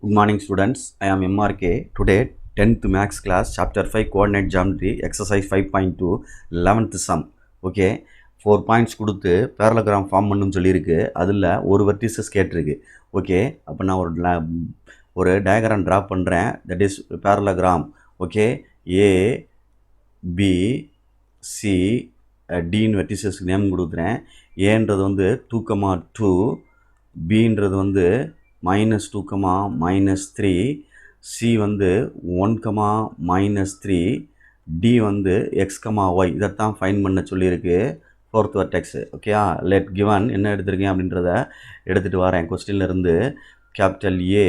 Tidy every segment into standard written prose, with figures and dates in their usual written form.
Good morning students, I am MRK. Today 10th max class chapter 5 coordinate geometry exercise 5.2 11th sum. Okay, 4 points கொடுத்து parallelogram form பண்ணணும்னு சொல்லியிருக்கு. அதில் ஒரு vertices கேட்டிருக்கு. Okay, அப்போ நான் ஒரு டயக்ராம் ட்ரா பண்ணுறேன். That is parallelogram. Okay, A B C டின்னு வெர்டிசஸ்க்கு நேம் கொடுக்குறேன். ஏன்றது வந்து 2,2, பின்றது வந்து -2, -3, C வந்து 1, -3, D வந்து x, y இதைத்தான் ஃபைன் பண்ண சொல்லியிருக்கு ஃபோர்த் வெர்டெக்ஸ். ஓகேயா, லெட் கிவன் என்ன எடுத்திருக்கேன் அப்படின்றத எடுத்துகிட்டு வரேன். கொஸ்டின்ல இருந்து கேபிட்டல் ஏ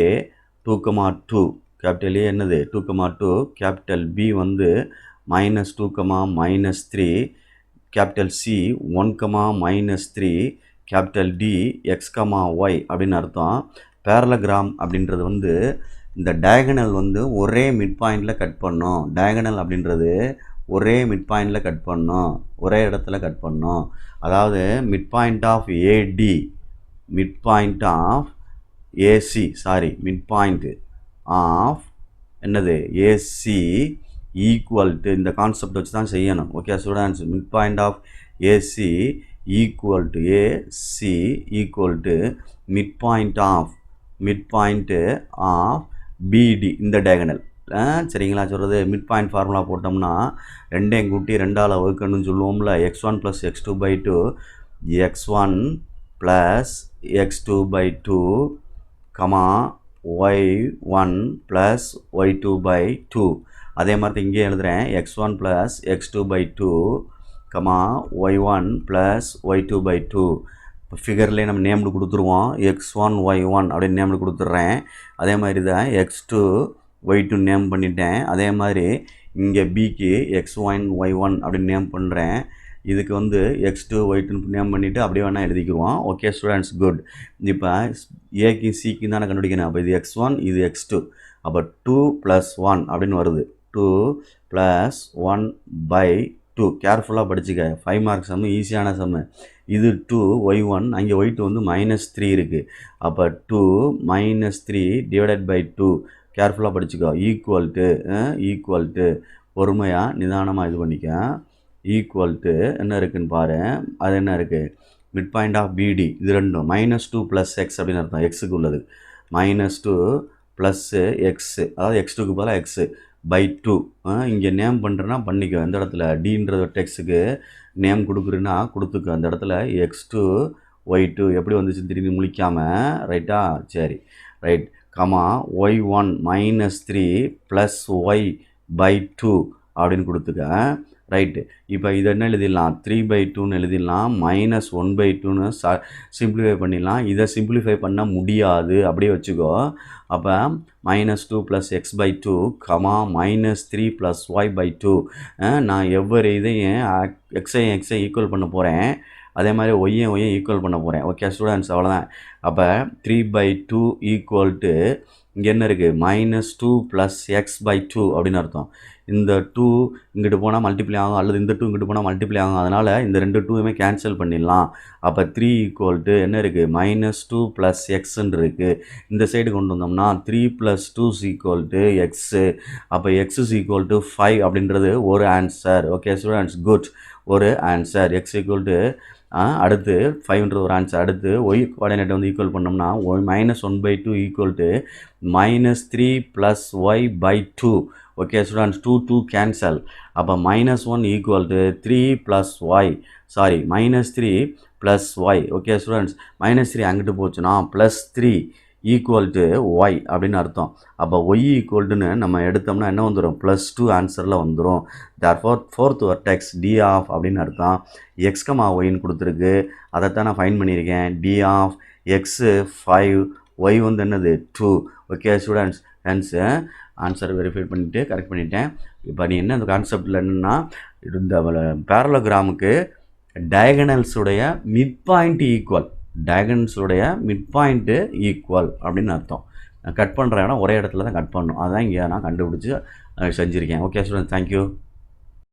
2,2, கேபிட்டல் ஏ என்னது 2,2, கேபிட்டல் பி வந்து -2, -3, capital C 1, -3, capital D x, y அப்படின்னு அர்த்தம். பேரலகிராம் அப்படின்றது வந்து இந்த டயகனல் வந்து ஒரே மிட் பாயிண்டில் கட் பண்ணோம். டயகனல் அப்படின்றது ஒரே மிட் பாயிண்டில் கட் பண்ணோம், ஒரே இடத்துல கட் பண்ணோம். அதாவது mid point of AD, mid point of AC, mid point of என்னது ஏசி ஈக்குவல் டு, இந்த கான்செப்ட் வச்சு தான் செய்யணும். Okay students, mid point of AC equal to AC equal to mid point of BD, இந்த diagonal. சரிங்களா சொல்கிறது? Mid point formula போட்டோம்னா ரெண்டையும் கூட்டி 2ஆல் வகுக்கணும்னு சொல்லுவோம்ல. x1 + x2/2, x1 + x2/2, y1 + y2/2. அதே மாதிரி இங்கே எழுதுகிறேன், x1 + x2/2, y1 + y2/2. இப்போ ஃபிகர்லேயே நம்ம நேம்டு கொடுத்துருவோம். x1 y1 அப்படின்னு நேம்டு கொடுத்துட்றேன். அதே மாதிரி தான் x2 y2 நேம் பண்ணிட்டேன். அதே மாதிரி இங்கே பிக்கு x1 y1 அப்படின்னு நேம் பண்ணுறேன். இதுக்கு வந்து x2 y2 நேம் பண்ணிவிட்டு அப்படியே வேணால் எழுதிக்குவோம். Okay students, good. இப்போ ஏக்கு சிக்கு தானே கண்டுபிடிக்கணும். அப்போ இது x1, இது x2. அப்போ 2 + 1 அப்படின்னு வருது. 2 + 1/2. கேர்ஃபுல்லாக படிச்சுக்க, 5 மார்க் சம்மு, ஈஸியான சம்மு. இது 2 y1, அங்கே y2 வந்து -3 இருக்குது. அப்போ 2 - 3 / 2. கேர்ஃபுல்லாக படிச்சுக்கோ. ஈக்குவல் டு பொறுமையாக நிதானமாக இது பண்ணிக்க. ஈக்குவல் டு என்ன இருக்குதுன்னு பாரு. அது என்ன இருக்குது? மிட் பாயிண்ட் ஆஃப் பிடி, இது ரெண்டும் -2 + x அப்படின்னு அர்த்தம். எக்ஸுக்கு உள்ளது -2 + x, அதாவது x2க்கு பதிலாக x/2. இங்கே நேம் பண்ணுறேன்னா பண்ணிக்கோ. இந்த இடத்துல டின்ற டெக்ஸுக்கு நேம் கொடுக்குறேன்னா கொடுத்துக்கோ. அந்த இடத்துல x2 y2 எப்படி வந்துச்சு திரும்பி முழிக்காமல். ரைட்டா? சரி, ரைட். y1 -3 + y/2 அப்படின்னு கொடுத்துக்க. ரைட்டு. இப்போ இதை என்ன எழுதிடலாம்? 3/2ன்னு எழுதிடலாம். -1/2ன்னு சிம்பிளிஃபை பண்ணிடலாம். இதை சிம்பிளிஃபை பண்ண முடியாது, அப்படியே வச்சுக்கோ. அப்போ -2 + x/2, -3 + y/2. நான் எவ்வொரு இதையும் எக்ஸையும் ஈக்குவல் பண்ண போகிறேன். அதே மாதிரி ஒய்யும் ஈக்குவல் பண்ண போகிறேன். ஓகே ஸ்டூடெண்ட்ஸ், அவ்வளோதான். அப்போ 3/2 ஈக்குவல் டு இங்கே என்ன இருக்குது? -2 + x/2 அப்படின்னு அர்த்தம். இந்த 2 இங்கிட்டு போனால் மல்டிப்ளை ஆகும், அல்லது இந்த 2 இங்கிட்டு போனால் மல்டிப்ளை ஆகும். அதனால் இந்த ரெண்டு 2மே கேன்சல் பண்ணிடலாம். அப்போ 3 ஈக்குவல் டு என்ன இருக்குது? -2 + xன்னு இருக்குது. இந்த சைடு கொண்டு வந்தோம்னா 3 + 2 ஈக்குவல் டு x. அப்போ x ஈக்குவல் டு 5 அப்படின்றது ஒரு ஆன்சர். Okay students, good. ஒரு ஆன்சர். x ஈக்குவல் டு அடுத்து 5ன்ற ஒரு ஆன்சர். அடுத்து ஒய் கோஆர்டினேட்டை வந்து ஈக்குவல் பண்ணோம்னா -1/2 equal to -3 + y/2. Okay students, 2 cancel. அப்போ -1 equal to 3 + y, -3 + y. Okay students, -3 அங்கிட்டு போச்சுன்னா +3 ஈக்குவல் டு y அப்படின்னு அர்த்தம். அப்போ y ஈக்குவல்டுன்னு நம்ம எடுத்தோம்னா என்ன வந்துடும்? +2 ஆன்சரில் வந்துடும். Therefore fourth vertex D of அப்படின்னு அர்த்தம். x, yன்னு கொடுத்துருக்கு. அதைத்தான் நான் ஃபைன் பண்ணியிருக்கேன். D ஆஃப் x 5, y வந்து என்னது 2. Okay students, hence answer verify பண்ணிவிட்டு கரெக்ட் பண்ணிட்டேன். இப்போ நீ என்ன இந்த கான்செப்டில் என்னென்னா, இந்த பேரலோகிராமுக்கு டயகனல்ஸுடைய மிட் பாயிண்ட் ஈக்குவல், அப்படின்னு அர்த்தம். கட் பண்ணுற இடம் ஒரே இடத்துல தான் கட் பண்ணணும். அதுதான் இங்கே நான் கண்டுபிடிச்சி செஞ்சுருக்கேன். Okay students, thank you.